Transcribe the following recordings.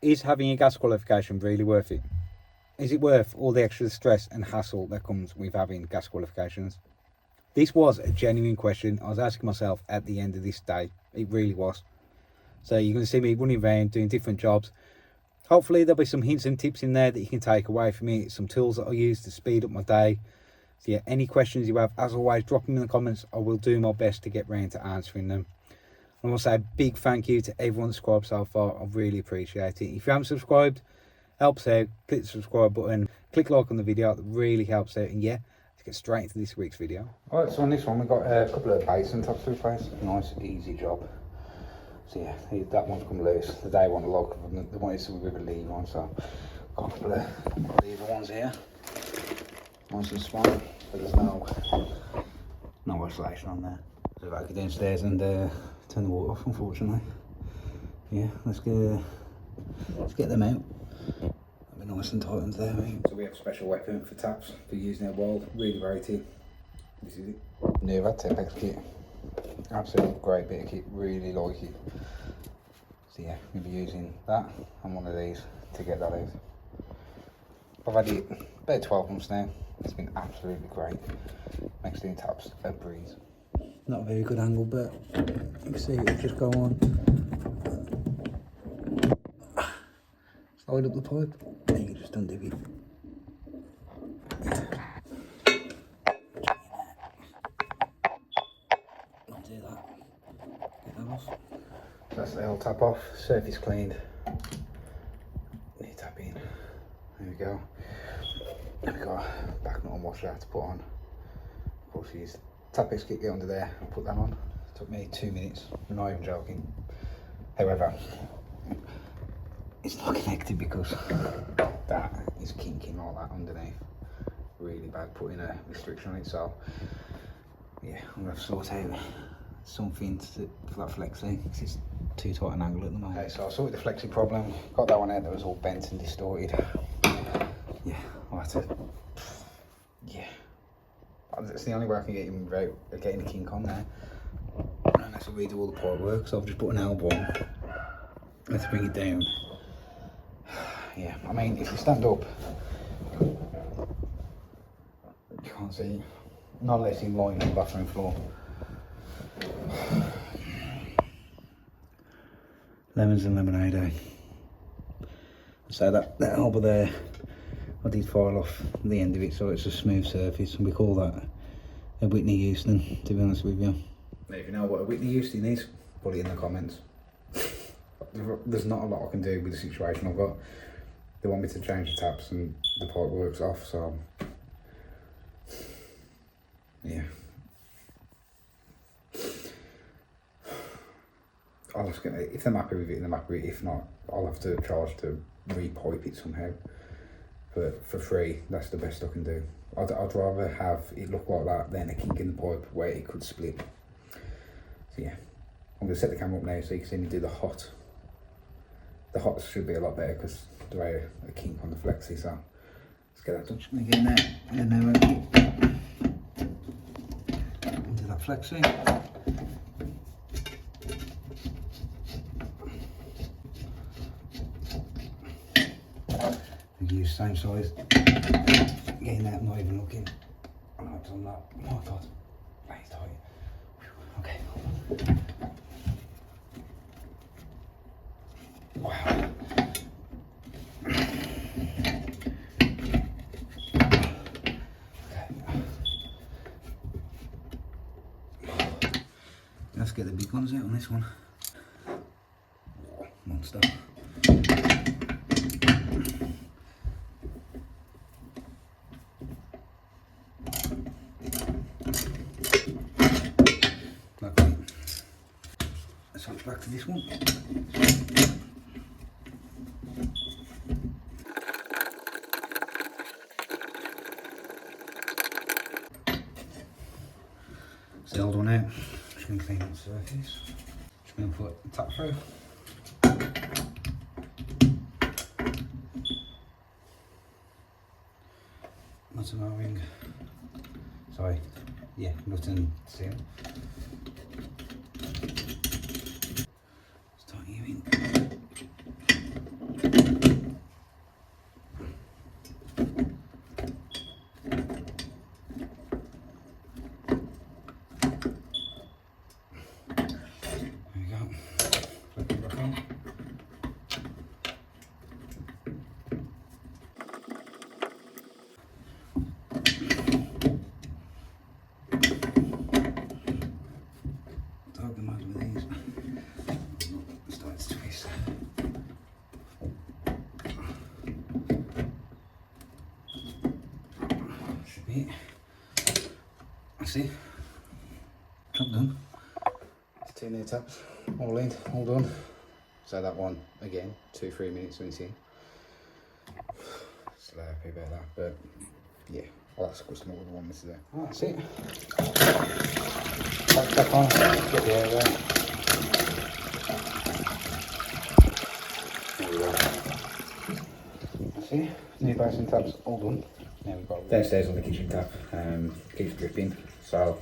is having a gas qualification really worth it? Is it worth all the extra stress and hassle that comes with having gas qualifications? This was a genuine question I was asking myself at the end of this day. It really was. So you're going to see me running around doing different jobs. Hopefully there'll be some hints and tips in there that you can take away from me. Some tools that I use to speed up my day. So yeah, any questions you have, as always, drop them in the comments. I will do my best to get round to answering them. I want to say a big thank you to everyone subscribed so far. I really appreciate it. If you haven't subscribed, helps out. Click the subscribe button. Click like on the video. That really helps out. And yeah, let's get straight into this week's video. Alright, so on this one we've got a couple of basin tops to replace. Nice, easy job. So yeah, that one's come loose. The day one lock, they wanted some with a lever on, so got a couple of lever ones here. Nice and small, but there's no isolation on there. So I've got to go downstairs and turn the water off, unfortunately. Yeah, let's get them out. That'll be nice and tight under there, mate. So we have a special weapon for taps for using their wall. Really rated. This is it. New Tepex kit. Absolutely great bit of kit. Really like it. So yeah, we'll be using that and one of these to get that out. I've had it about 12 months now. It's been absolutely great. Makes doing taps a breeze. Not a very good angle, but you can see it just go on. Slide up the pipe, and you can just undo it. Undo that. Get that off. That's the whole tap off. Surface cleaned. New tap in. There we go. Then we've got a back nut and washer to put on. Of course, use Tepex kit, get under there and put that on. It took me 2 minutes. I'm not even joking. However, it's not connected because that is kinking all that underneath. Really bad putting a restriction on it, so yeah, I'm gonna have to sort out something for that flexi because it's too tight an angle at the moment. Okay, so I sorted the flexi problem, got that one out that was all bent and distorted. Yeah, I'll have to, yeah, that's the only way I can get him without getting a kink on there. Unless I redo all the pipe work, so I've just put an elbow on. Let's bring it down. Yeah, I mean, if you stand up, you can't see, not unless you're lying on the bathroom floor. Lemons and lemonade, eh? So that elbow there, I did file off the end of it so it's a smooth surface, and we call that a Whitney Houston, to be honest with you. Now, if you know what a Whitney Houston is, put it in the comments. There's not a lot I can do with the situation I've got. They want me to change the taps and the pipe works off, so yeah. I'll just get it. If they're happy with it, they're happy with it. If not, I'll have to charge to re-pipe it somehow. But for free, that's the best I can do. I'd rather have it look like that than a kink in the pipe where it could split. So yeah, I'm gonna set the camera up now so you can see me do the hot. The hots should be a lot better because there is a kink on the flexi, so let's get that done again there. And then into that flexi. Use same size. Getting that, not even looking. Oh, it's on that. Oh god, that's tight. Okay. Wow. Let's get the big ones out on this one. Monster. Lovely. Let's switch back to this one. It's the old one out. Just going to clean up the surface. Just going to put the tap through. Nut and O-ring. Sorry, yeah, nut and seal. Just tighten you in. it. That's it. Job done. It's 2 new taps, all in, all done. So that one, again, 2-3 minutes when it's in. Still happy about that, but yeah, well, that's the customer would want me to do. Oh, that's it. Back on, get the air out. There we go. That's it. New basin taps, all done. Now we've got downstairs on the kitchen tap, keeps dripping. So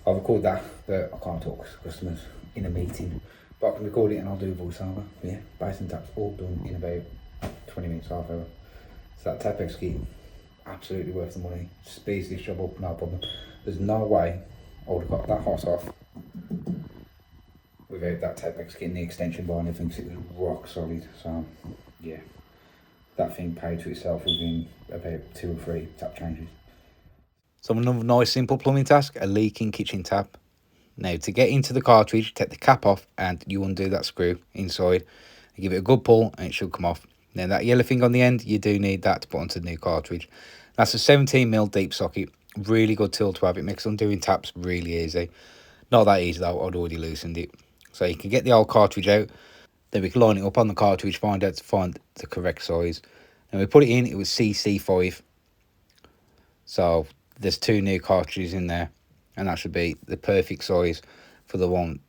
I'll record that, but I can't talk to customers in a meeting. But I can record it and I'll do voiceover. Yeah, basin taps all done in about 20 minutes, half hour. So that Tapex kit, absolutely worth the money. Speeds this job up, no problem. There's no way I would have got that hot off without that Tapex kit and the extension bar and everything, because it was rock solid. So yeah, that thing paid for itself within about 2 or 3 tap changes. So another nice simple plumbing task, a leaking kitchen tap. Now to get into the cartridge, take the cap off and you undo that screw inside. You give it a good pull and it should come off. Now that yellow thing on the end, you do need that to put onto the new cartridge. That's a 17mm deep socket. Really good tool to have. It makes undoing taps really easy. Not that easy though, I'd already loosened it. So you can get the old cartridge out. Then we can line it up on the cartridge, find the correct size. And we put it in, it was CC5. So there's 2 new cartridges in there. And that should be the perfect size for the one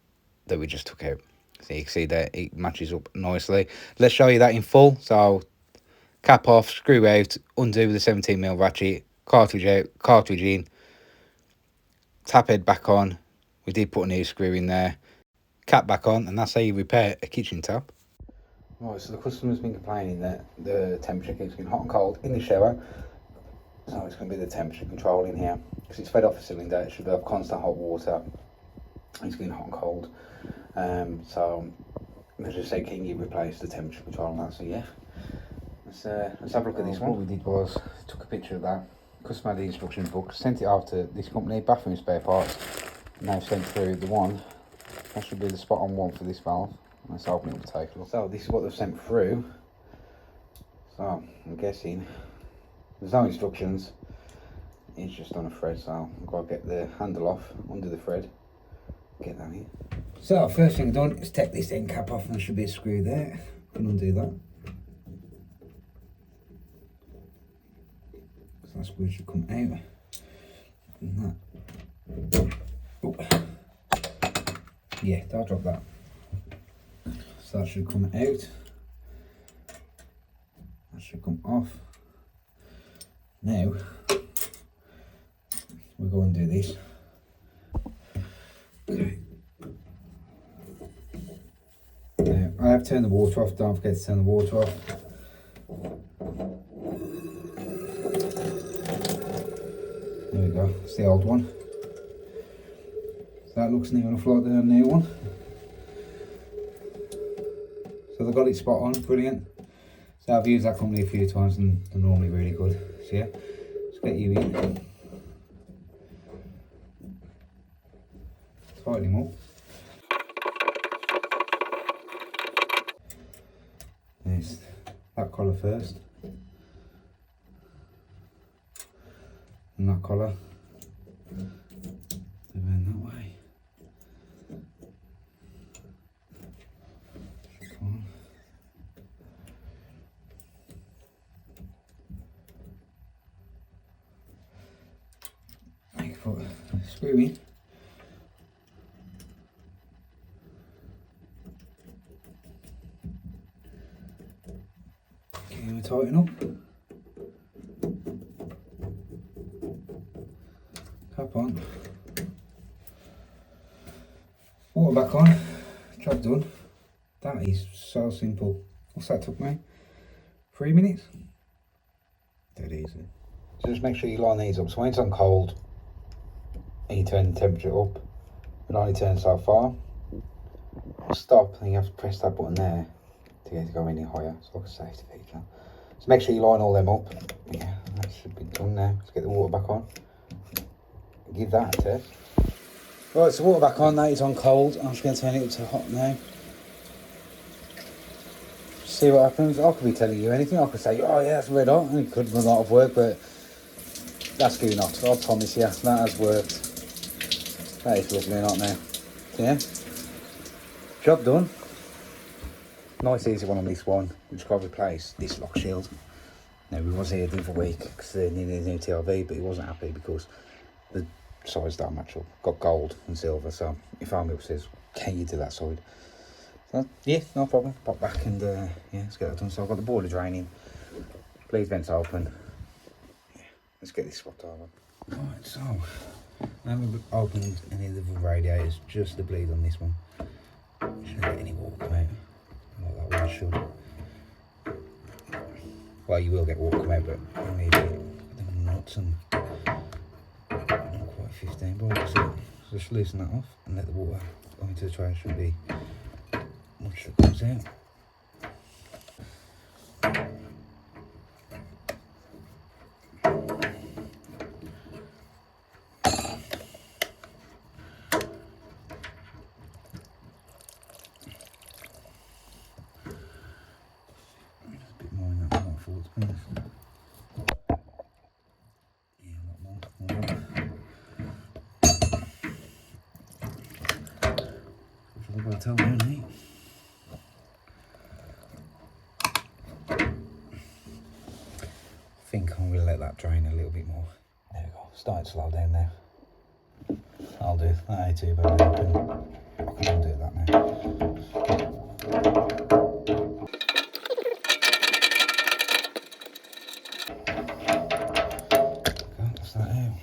that we just took out. So you can see that it matches up nicely. Let's show you that in full. So cap off, screw out, undo the 17mm ratchet, cartridge out, cartridge in, tap head back on. We did put a new screw in there, cap back on, and that's how you repair a kitchen tap. Right, so the customer's been complaining that the temperature keeps getting hot and cold in the shower. So it's going to be the temperature control in here, because it's fed off a cylinder. It should have constant hot water. It's getting hot and cold. So I just say, can you replace the temperature control on that? So yeah, let's have a look at this one. What we did was took a picture of that. Customer had the instruction book, sent it off to this company, bathroom spare parts. Now sent through the one. That should be the spot on one for this valve. Let's open it up and take a look. So this is what they've sent through. So I'm guessing there's no instructions. It's just on a thread, so I've got to get the handle off under the thread. Get that in. So first thing I've done is take this end cap off, and there should be a screw there. Can undo that. So that screw should come out. And that. Oh. Yeah, I'll drop that. So that should come out. That should come off. Now we'll go and do this. Okay. Now I have turned the water off. Don't forget to turn the water off. There we go. It's the old one. So that looks new enough like the new one. So they got it spot on. Brilliant. So I've used that company a few times and they're normally really good. So yeah, let's get you in. Tighten him up. There's that collar first. And that collar. Around that way. Come on. Put a screw in. Okay, we'll tighten up. Cap on. Water back on. Job done. That is so simple. What's that took me? 3 minutes? Dead easy. So just make sure you line these up. So when it's on cold, and you turn the temperature up, it only turns so far. Stop, and you have to press that button there to get it to go any higher. It's like a safety feature. So make sure you line all them up. Yeah, that should be done now. Let's get the water back on. Give that a test. Right, so water back on. That is on cold. I'm just going to turn it up to hot now. See what happens. I could be telling you anything. I could say, oh yeah, that's red hot. And it could run out of work, but That's good not. I promise you, that has worked. That is lovely, not now. Yeah. Job done. Nice easy one on this one. We just got to replace this lock shield. Now we was here the other week because they needed a new TRV, but he wasn't happy because the sides don't match up. Got gold and silver, so he found me upstairs. Can you do that side? So, yeah, no problem. Pop back and yeah, let's get that done. So I've got the boiler draining. Bleed vents open. Yeah, let's get this swapped over. Right, so I haven't opened any of the radiators, just the bleed on this one. Shouldn't let any water come out. Like that one should. Well, you will get water come out, but only a bit. The nuts and not quite 15, but obviously, so just loosen that off and let the water go into the tray. Shouldn't be much that comes out. Tell me, mate. I think I'm going to let that drain a little bit more. There we go. Starting to slow down now. I'll do that ain't too bad. I can undo that now. Okay, that's that out.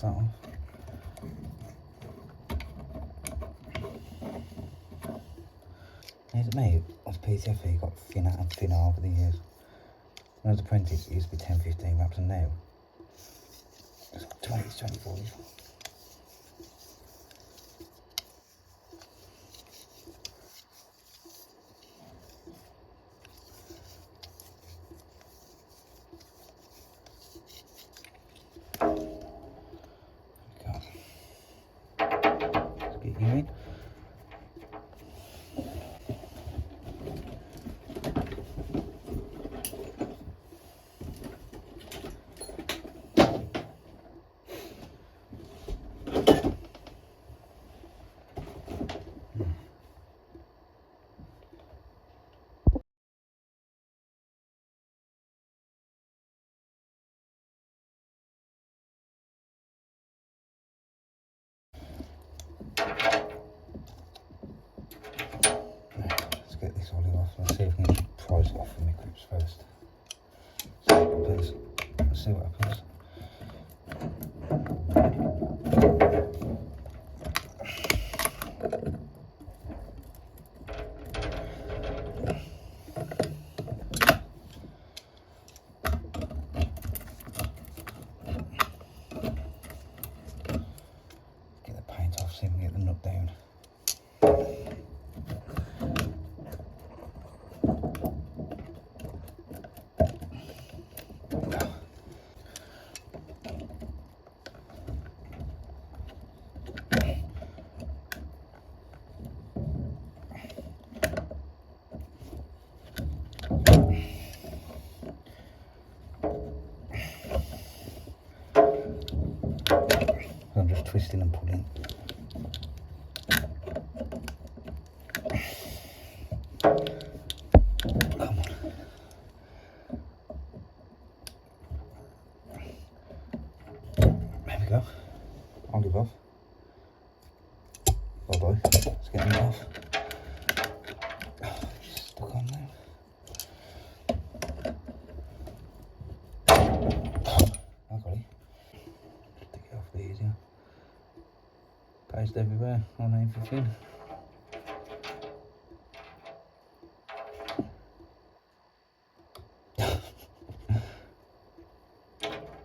That off. Is it me? As PTFE got thinner and thinner over the years. When I was apprentice, it used to be 10-15 wraps, and now it's 20-24. Let's get you in. Let's get this olive off. Let's see if we can prise it off from the grips first. See what happens. Let's see what happens. Get the paint off, see if we can get the nut down. I'm just twisting and pulling. Come on. There we go. Olive off. Bye bye. Let's get them off. Stuck on there. I got it. Take it off a bit easier. Paste everywhere on everything.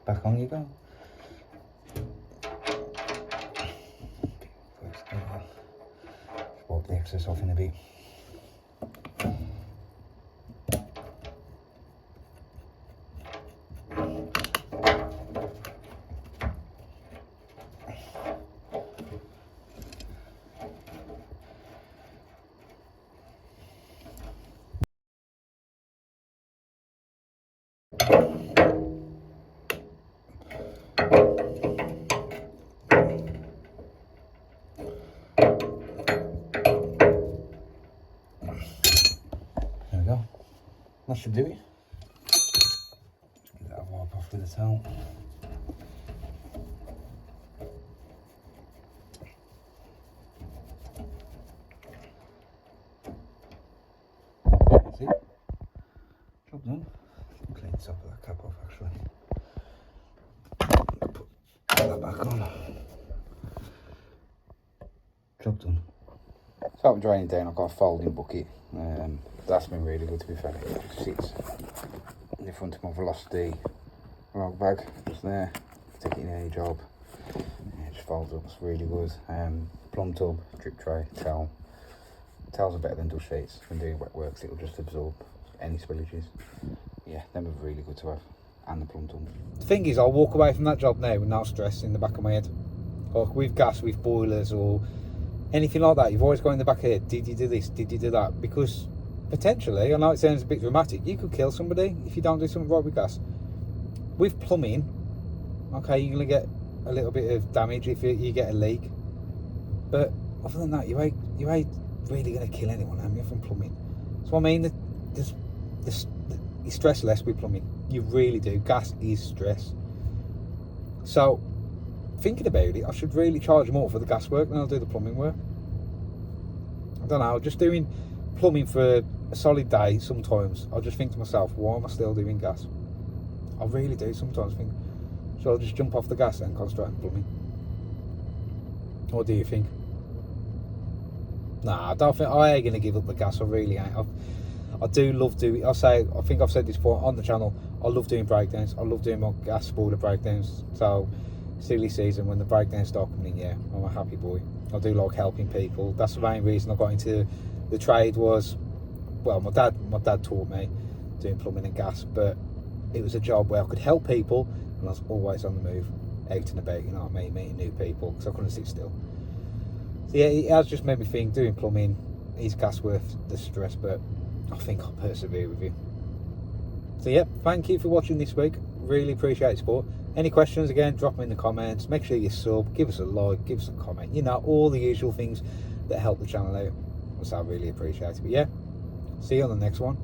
Back on you go. Wipe the excess off in a bit. should do it. That wipe off with a towel. That's it. Job done. Clean the top of that cap off actually. Put that back on. Job done. So I'm draining down. I've got a folding bucket. That's been really good, to be fair. It just sits in the front of my Velocity rag bag, just there. Take it in any job. Yeah, it just folds up. It's really good. Plum tub, drip tray, towel. Towels are better than dust sheets. When doing wet works, it'll just absorb any spillages. Yeah, them are really good to have. And the plum tub. The thing is, I'll walk away from that job now with no stress in the back of my head. Like with gas, with boilers or anything like that, you've always got in the back of your head, did you do this, did you do that? Because potentially, I know it sounds a bit dramatic, you could kill somebody if you don't do something right with gas. With plumbing, okay, you're going to get a little bit of damage if you get a leak. But other than that, you ain't really going to kill anyone, am you, from plumbing? So I mean, you stress less with plumbing. You really do. Gas is stress. So, thinking about it, I should really charge more for the gas work than I'll do the plumbing work. I don't know, just doing plumbing for a solid day sometimes, I'll just think to myself, why am I still doing gas? I really do sometimes think, so I'll just jump off the gas and concentrate on plumbing. What do you think? Nah, I don't think I ain't gonna give up the gas. I really ain't. I do love doing. I think I've said this before on the channel. I love doing breakdowns. I love doing my gas boiler breakdowns. So silly season when the breakdowns start coming in, yeah, I'm a happy boy. I do like helping people. That's the main reason I got into the trade. Was, well, my dad taught me doing plumbing and gas, but it was a job where I could help people, and I was always on the move, out and about. You know what I mean, meeting new people because I couldn't sit still. So yeah, it has just made me think doing plumbing is gas worth the stress, but I think I'll persevere with you. So yeah, thank you for watching this week. Really appreciate your support. Any questions, again, drop them in the comments. Make sure you sub, give us a like, give us a comment. You know, all the usual things that help the channel out. So I really appreciate it. But yeah, see you on the next one.